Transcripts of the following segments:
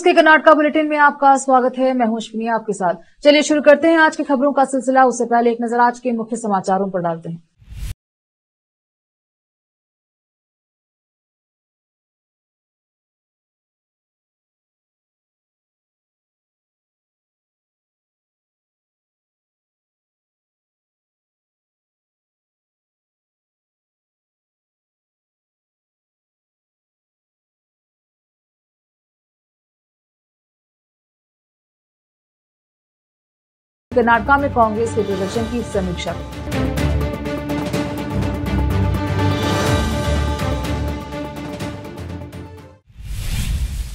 के कर्नाटका बुलेटिन में आपका स्वागत है। मैं हूं अश्विनी आपके साथ। चलिए शुरू करते हैं आज की खबरों का सिलसिला। उससे पहले एक नजर आज के मुख्य समाचारों पर डालते हैं। कर्नाटका में कांग्रेस के प्रदर्शन की समीक्षा।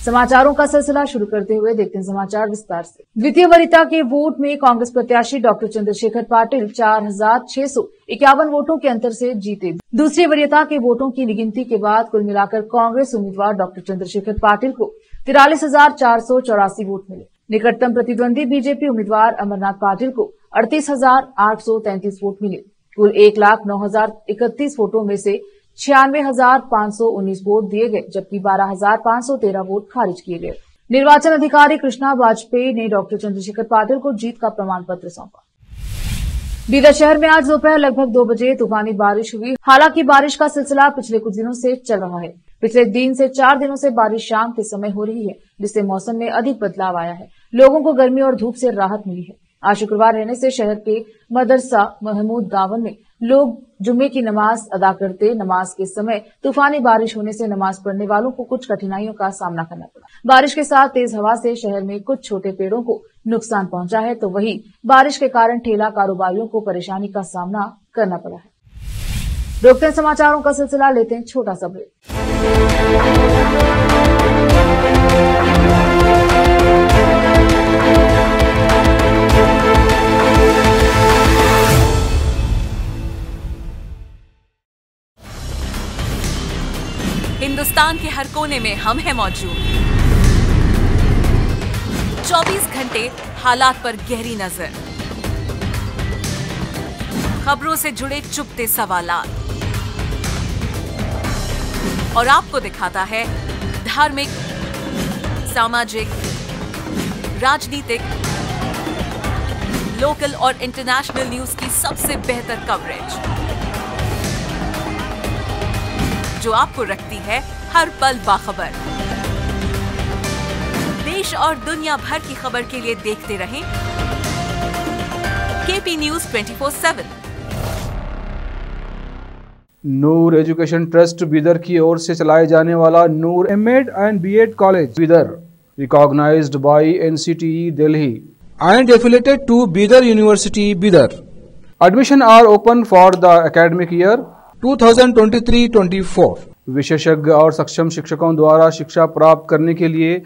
समाचारों का सिलसिला शुरू करते हुए देखते हैं समाचार विस्तार से। द्वितीय वरीयता के वोट में कांग्रेस प्रत्याशी डॉक्टर चंद्रशेखर पाटिल 4,651 वोटों के अंतर से जीते। दूसरी वरीयता के वोटों की गिनती के बाद कुल मिलाकर कांग्रेस उम्मीदवार डॉक्टर चंद्रशेखर पाटिल को 43,484 वोट मिले। निकटतम प्रतिद्वंदी बीजेपी उम्मीदवार अमरनाथ पाटिल को 38,833 वोट मिले। कुल 1,09,031 वोटों में से 96,519 वोट दिए गए, जबकि 12,513 वोट खारिज किए गए। निर्वाचन अधिकारी कृष्णा वाजपेयी ने डॉक्टर चंद्रशेखर पाटिल को जीत का प्रमाण पत्र सौंपा। बीदर शहर में आज दोपहर लगभग 2 बजे तूफानी बारिश हुई। हालांकि बारिश का सिलसिला पिछले कुछ दिनों से चल रहा है। पिछले 3 से 4 दिनों से बारिश शाम के समय हो रही है, जिससे मौसम में अधिक बदलाव आया है। लोगों को गर्मी और धूप से राहत मिली है। आज शुक्रवार रहने से शहर के मदरसा महमूद गावन में लोग जुम्मे की नमाज अदा करते। नमाज के समय तूफानी बारिश होने से नमाज पढ़ने वालों को कुछ कठिनाइयों का सामना करना पड़ा। बारिश के साथ तेज हवा से शहर में कुछ छोटे पेड़ों को नुकसान पहुंचा है, तो वहीं बारिश के कारण ठेला कारोबारियों को परेशानी का सामना करना पड़ा है। रोकते हैं समाचारों का सिलसिला, लेते हैं छोटा सा ब्रेक। हिंदुस्तान के हर कोने में हम हैं मौजूद। 24 घंटे हालात पर गहरी नजर, खबरों से जुड़े चुपते सवालात, और आपको दिखाता है धार्मिक, सामाजिक, राजनीतिक, लोकल और इंटरनेशनल न्यूज की सबसे बेहतर कवरेज, जो आपको रखती है हर पल बाखबर। देश और दुनिया भर की खबर के लिए देखते रहें KP news 24/7। Noor education trust Bidar की ओर से चलाए जाने वाला Noor MEd and BEd college Bidar, recognised by NCTE Delhi and affiliated to Bidar University, Bidar. Admission are open for the academic year 2023-24. विशेषज्ञ और सक्षम शिक्षकों द्वारा शिक्षा प्राप्त करने के लिए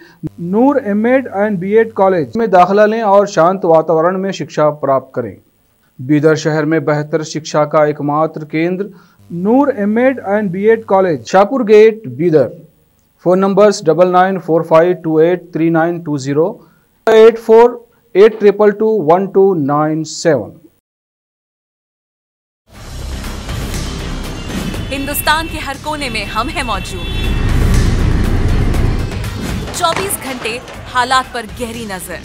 नूर एमएड एंड बीएड कॉलेज में दाखिला लें और शांत वातावरण में शिक्षा प्राप्त करें। बीदर शहर में बेहतर शिक्षा का एकमात्र केंद्र Noor MEd and BEd college, Shahpur gate, Bidar. Phone numbers 9945283920, 8482221297। Hindustan के हर कोने में हम हैं मौजूद। 24 घंटे हालात पर गहरी नजर,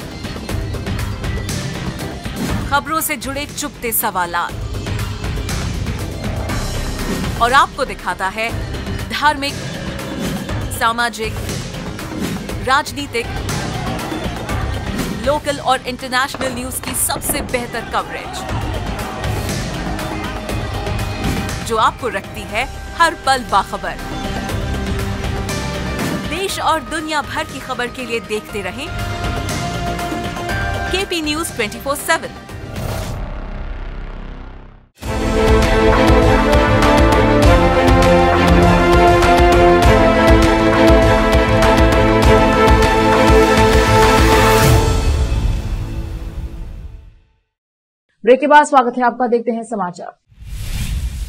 खबरों से जुड़े चुपते सवालात, और आपको दिखाता है धार्मिक, सामाजिक, राजनीतिक, लोकल और इंटरनेशनल न्यूज की सबसे बेहतर कवरेज, जो आपको रखती है हर पल बाखबर। देश और दुनिया भर की खबर के लिए देखते रहें केपी न्यूज 24/7। ब्रेक के बाद स्वागत है आपका। देखते हैं समाचार।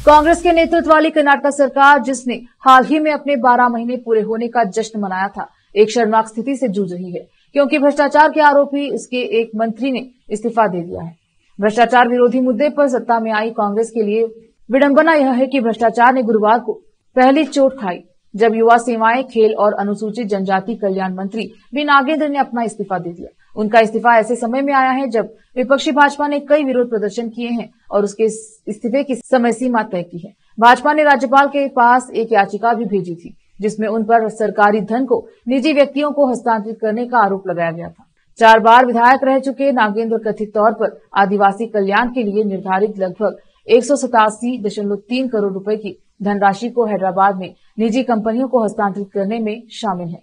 कांग्रेस के नेतृत्व वाली कर्नाटका सरकार, जिसने हाल ही में अपने 12 महीने पूरे होने का जश्न मनाया था, एक शर्मनाक स्थिति से जूझ रही है, क्योंकि भ्रष्टाचार के आरोपी उसके एक मंत्री ने इस्तीफा दे दिया है। भ्रष्टाचार विरोधी मुद्दे पर सत्ता में आई कांग्रेस के लिए विडंबना यह है कि भ्रष्टाचार ने गुरुवार को पहली चोट खाई। जब युवा सेवाएं, खेल और अनुसूचित जनजाति कल्याण मंत्री बी नागेंद्र ने अपना इस्तीफा दे दिया। उनका इस्तीफा ऐसे समय में आया है जब विपक्षी भाजपा ने कई विरोध प्रदर्शन किए हैं और उसके इस्तीफे की समय सीमा तय की है। भाजपा ने राज्यपाल के पास एक याचिका भी भेजी थी, जिसमें उन पर सरकारी धन को निजी व्यक्तियों को हस्तांतरित करने का आरोप लगाया गया था। 4 बार विधायक रह चुके नागेंद्र कथित तौर पर आदिवासी कल्याण के लिए निर्धारित लगभग 187.3 करोड़ रुपए की धनराशि को हैदराबाद में निजी कंपनियों को हस्तांतरित करने में शामिल है।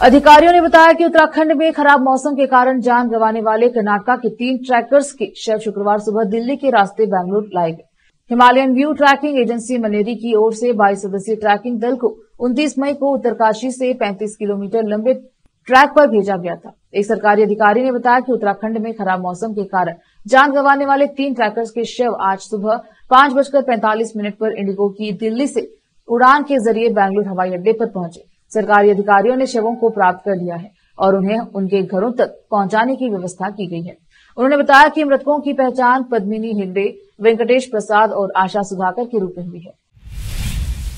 अधिकारियों ने बताया कि उत्तराखंड में खराब मौसम के कारण जान गंवाने वाले कर्नाटक के 3 ट्रैकर्स के शव शुक्रवार सुबह दिल्ली के रास्ते बेंगलुरु लाए गए। हिमालयन व्यू ट्रैकिंग एजेंसी मनेरी की ओर से 22 सदस्यीय ट्रैकिंग दल को 29 मई को उत्तरकाशी से 35 किलोमीटर लंबे ट्रैक पर भेजा गया था। एक सरकारी अधिकारी ने बताया कि उत्तराखंड में खराब मौसम के कारण जान गंवाने वाले 3 ट्रैकर्स के शव आज सुबह 5:45 पर इंडिगो की दिल्ली से उड़ान के जरिए बेंगलुरु हवाई अड्डे पर पहुंचे। सरकारी अधिकारियों ने शवों को प्राप्त कर लिया है और उन्हें उनके घरों तक पहुंचाने की व्यवस्था की गई है। उन्होंने बताया कि मृतकों की पहचान पद्मिनी हिंडे, वेंकटेश प्रसाद और आशा सुधाकर के रूप में हुई है।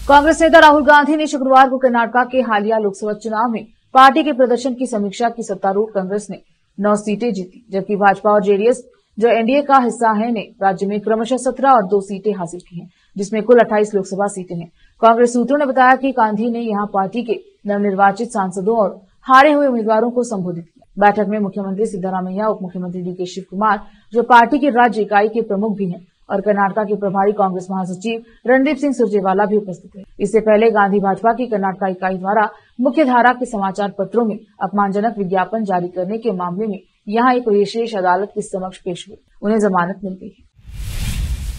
कांग्रेस नेता राहुल गांधी ने शुक्रवार को कर्नाटक के हालिया लोकसभा चुनाव में पार्टी के प्रदर्शन की समीक्षा की। सत्तारूढ़ कांग्रेस ने 9 सीटें जीती, जबकि भाजपा और जेडीएस, जो एनडीए का हिस्सा है, ने राज्य में क्रमशः 17 और 2 सीटें हासिल की हैं, जिसमें कुल 28 लोकसभा सीटें हैं। कांग्रेस सूत्रों ने बताया कि गांधी ने यहां पार्टी के नवनिर्वाचित सांसदों और हारे हुए उम्मीदवारों को संबोधित किया। बैठक में मुख्यमंत्री सिद्धारमैया, उप मुख्यमंत्री डीके शिव कुमार, जो पार्टी की राज्य इकाई के प्रमुख भी हैं, और कर्नाटक के प्रभारी कांग्रेस महासचिव रणदीप सिंह सुरजेवाला भी उपस्थित थे। इससे पहले गांधी भाजपा की कर्नाटक इकाई द्वारा मुख्यधारा के समाचार पत्रों में अपमानजनक विज्ञापन जारी करने के मामले में यहां एक विशेष अदालत के समक्ष पेश हुए। उन्हें जमानत मिल गई है।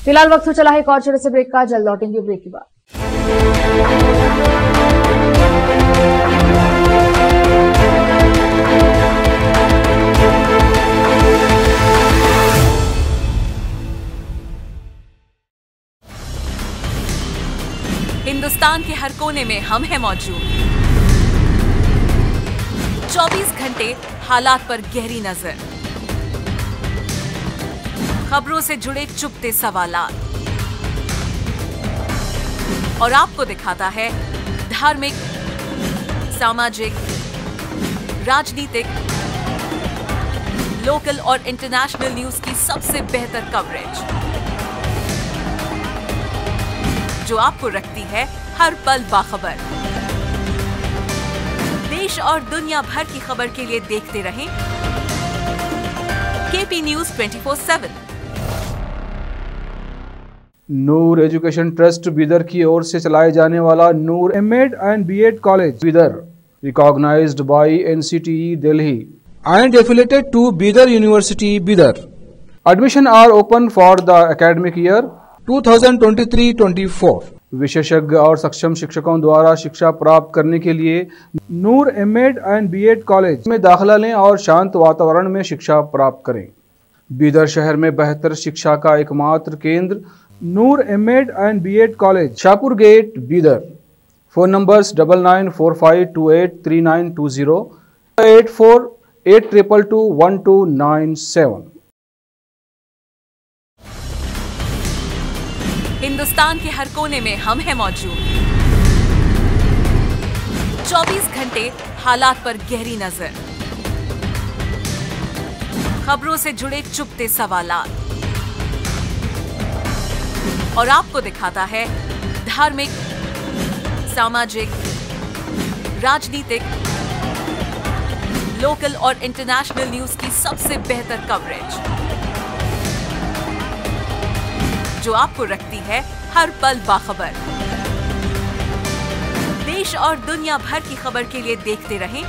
फिलहाल वक्त हो चला है एक और छोटे से ब्रेक का। जल्द लौटेंगे ब्रेक के बाद। हिंदुस्तान के हर कोने में हम हैं मौजूद। 24 घंटे हालात पर गहरी नजर, खबरों से जुड़े चुपते सवालात, और आपको दिखाता है धार्मिक, सामाजिक, राजनीतिक, लोकल और इंटरनेशनल न्यूज की सबसे बेहतर कवरेज, जो आपको रखती है हर पल बाखबर। देश और दुनिया भर की खबर के लिए देखते रहें KP news 24/7। Noor education trust Bidar की ओर से चलाए जाने वाला Noor MEd and BEd college Bidar, recognised by NCTE Delhi and affiliated to Bidar University, Bidar. Admission are open for the academic year 2023-24. विशेषज्ञ और सक्षम शिक्षकों द्वारा शिक्षा प्राप्त करने के लिए नूर एमएड एंड बीएड कॉलेज में दाखिला लें और शांत वातावरण में शिक्षा प्राप्त करें। बीदर शहर में बेहतर शिक्षा का एकमात्र केंद्र Noor MEd and BEd college, Shahpur gate, Bidar. Phone numbers 9945283920, 8482221297। Hindustan के हर कोने में हम हैं मौजूद। 24 घंटे हालात पर गहरी नजर, खबरों से जुड़े चुपते सवालात, और आपको दिखाता है धार्मिक, सामाजिक, राजनीतिक, लोकल और इंटरनेशनल न्यूज की सबसे बेहतर कवरेज, जो आपको रखती है हर पल बाखबर। देश और दुनिया भर की खबर के लिए देखते रहें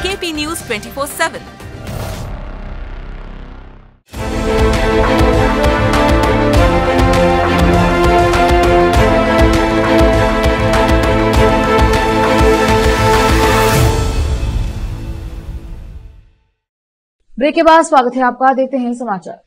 केपी न्यूज 24/7। ब्रेक के बाद स्वागत है आपका। देखते हैं समाचार।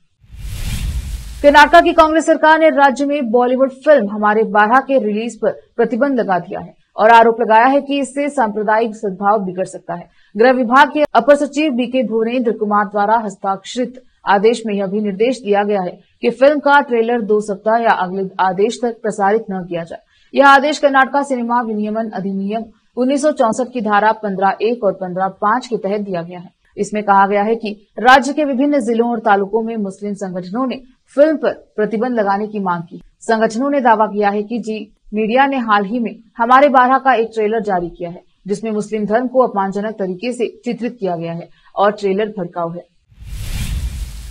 कर्नाटक की कांग्रेस सरकार ने राज्य में बॉलीवुड फिल्म हमारे 12 के रिलीज पर प्रतिबंध लगा दिया है और आरोप लगाया है कि इससे सांप्रदायिक सद्भाव बिगड़ सकता है। गृह विभाग के अपर सचिव बीके भुवनेन्द्र कुमार द्वारा हस्ताक्षरित आदेश में यह भी निर्देश दिया गया है कि फिल्म का ट्रेलर 2 सप्ताह या अगले आदेश तक प्रसारित न किया जाए। यह आदेश कर्नाटका सिनेमा विनियमन अधिनियम 1964 की धारा 15(1) और 15(5) के तहत दिया गया है। इसमें कहा गया है कि राज्य के विभिन्न जिलों और तालुकों में मुस्लिम संगठनों ने फिल्म पर प्रतिबंध लगाने की मांग की। संगठनों ने दावा किया है कि जी मीडिया ने हाल ही में हमारे 12 का एक ट्रेलर जारी किया है, जिसमें मुस्लिम धर्म को अपमानजनक तरीके से चित्रित किया गया है और ट्रेलर भड़काऊ है।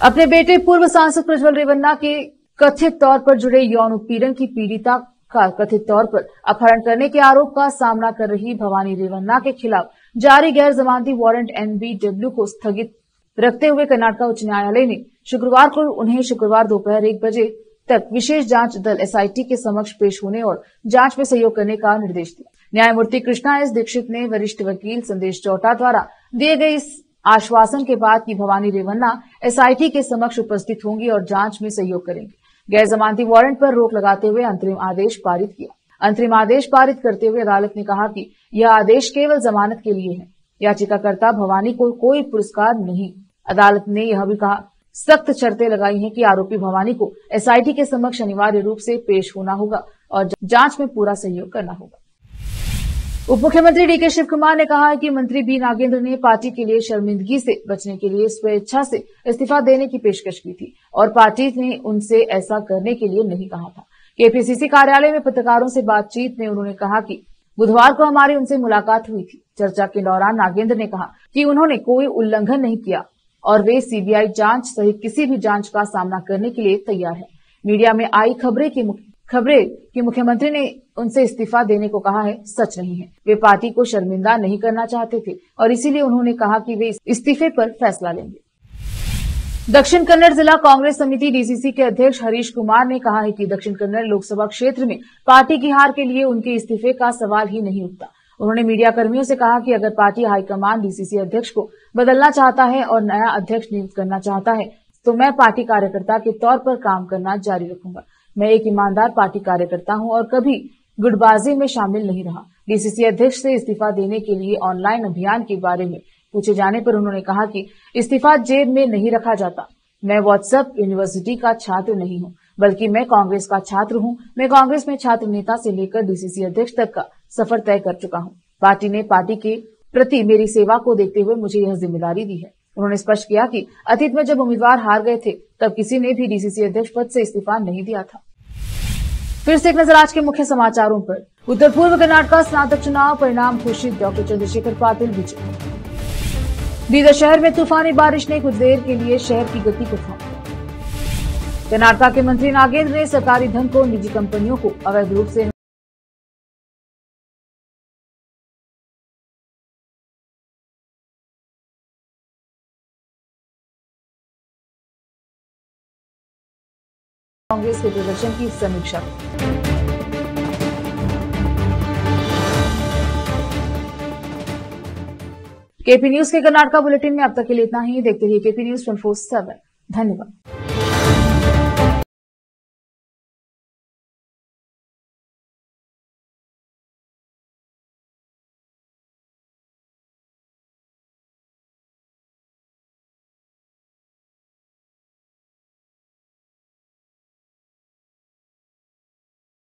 अपने बेटे पूर्व सांसद प्रज्वल रेवन्ना के कथित तौर पर जुड़े यौन उत्पीड़न की पीड़िता का कथित तौर पर अपहरण करने के आरोप का सामना कर रही भवानी रेवन्ना के खिलाफ जारी गैर जमानती वारंट NBW को स्थगित रखते हुए कर्नाटक उच्च न्यायालय ने शुक्रवार को उन्हें शुक्रवार दोपहर 1 बजे तक विशेष जांच दल SIT के समक्ष पेश होने और जांच में सहयोग करने का निर्देश दिया। न्यायमूर्ति कृष्णा S दीक्षित ने वरिष्ठ वकील संदेश चौटा द्वारा दिए गए इस आश्वासन के बाद कि भवानी रेवन्ना SIT के समक्ष उपस्थित होंगी और जांच में सहयोग करेंगी। गैर जमानती वारंट पर रोक लगाते हुए अंतरिम आदेश पारित किया। अंतरिम आदेश पारित करते हुए अदालत ने कहा कि यह आदेश केवल जमानत के लिए है। याचिकाकर्ता भवानी को कोई पुरस्कार नहीं। अदालत ने यह भी कहा सख्त शर्तें लगाई हैं कि आरोपी भवानी को SIT के समक्ष अनिवार्य रूप से पेश होना होगा और जांच में पूरा सहयोग करना होगा। उप मुख्यमंत्री DK शिव कुमार ने कहा है कि मंत्री B नागेंद्र ने पार्टी के लिए शर्मिंदगी से बचने के लिए स्वेच्छा से इस्तीफा देने की पेशकश की थी और पार्टी ने उनसे ऐसा करने के लिए नहीं कहा था। KPCC कार्यालय में पत्रकारों से बातचीत में उन्होंने कहा कि बुधवार को हमारी उनसे मुलाकात हुई थी। चर्चा के दौरान नागेंद्र ने कहा कि उन्होंने कोई उल्लंघन नहीं किया और वे CBI जांच सहित किसी भी जांच का सामना करने के लिए तैयार है। मीडिया में आई खबरें कि मुख्यमंत्री ने उनसे इस्तीफा देने को कहा है, सच नहीं है। वे पार्टी को शर्मिंदा नहीं करना चाहते थे और इसीलिए उन्होंने कहा कि वे इस्तीफे पर फैसला लेंगे। दक्षिण कन्नड़ जिला कांग्रेस समिति DCC के अध्यक्ष हरीश कुमार ने कहा है कि दक्षिण कन्नड़ लोकसभा क्षेत्र में पार्टी की हार के लिए उनके इस्तीफे का सवाल ही नहीं उठता। उन्होंने मीडिया कर्मियों से कहा कि अगर पार्टी हाईकमान DCC अध्यक्ष को बदलना चाहता है और नया अध्यक्ष नियुक्त करना चाहता है तो मैं पार्टी कार्यकर्ता के तौर पर काम करना जारी रखूंगा। मैं एक ईमानदार पार्टी कार्यकर्ता हूं और कभी गुटबाजी में शामिल नहीं रहा। DCC अध्यक्ष से इस्तीफा देने के लिए ऑनलाइन अभियान के बारे में पूछे जाने पर उन्होंने कहा कि इस्तीफा जेब में नहीं रखा जाता। मैं व्हाट्सएप यूनिवर्सिटी का छात्र नहीं हूं, बल्कि मैं कांग्रेस का छात्र हूं। मैं कांग्रेस में छात्र नेता से लेकर DCC अध्यक्ष तक का सफर तय कर चुका हूं। पार्टी ने पार्टी के प्रति मेरी सेवा को देखते हुए मुझे यह जिम्मेदारी दी है। उन्होंने स्पष्ट किया कि अतीत में जब उम्मीदवार हार गए थे तब किसी ने भी DCC अध्यक्ष पद से इस्तीफा नहीं दिया था। फिर से एक नजर आज के मुख्य समाचारों पर। उत्तर पूर्व कर्नाटक स्नातक चुनाव परिणाम घोषित, डॉक्टर चंद्रशेखर पाटिल विजयी। बीदर शहर में तूफानी बारिश ने कुछ देर के लिए शहर की गति को थामा। कर्नाटक के मंत्री नागेंद्र ने सरकारी धन को निजी कंपनियों को अवैध रूप से कांग्रेस के प्रदर्शन की समीक्षा। केपी न्यूज के कर्नाटक बुलेटिन में अब तक के लिए इतना ही। देखते रहिए केपी न्यूज 24/7। धन्यवाद।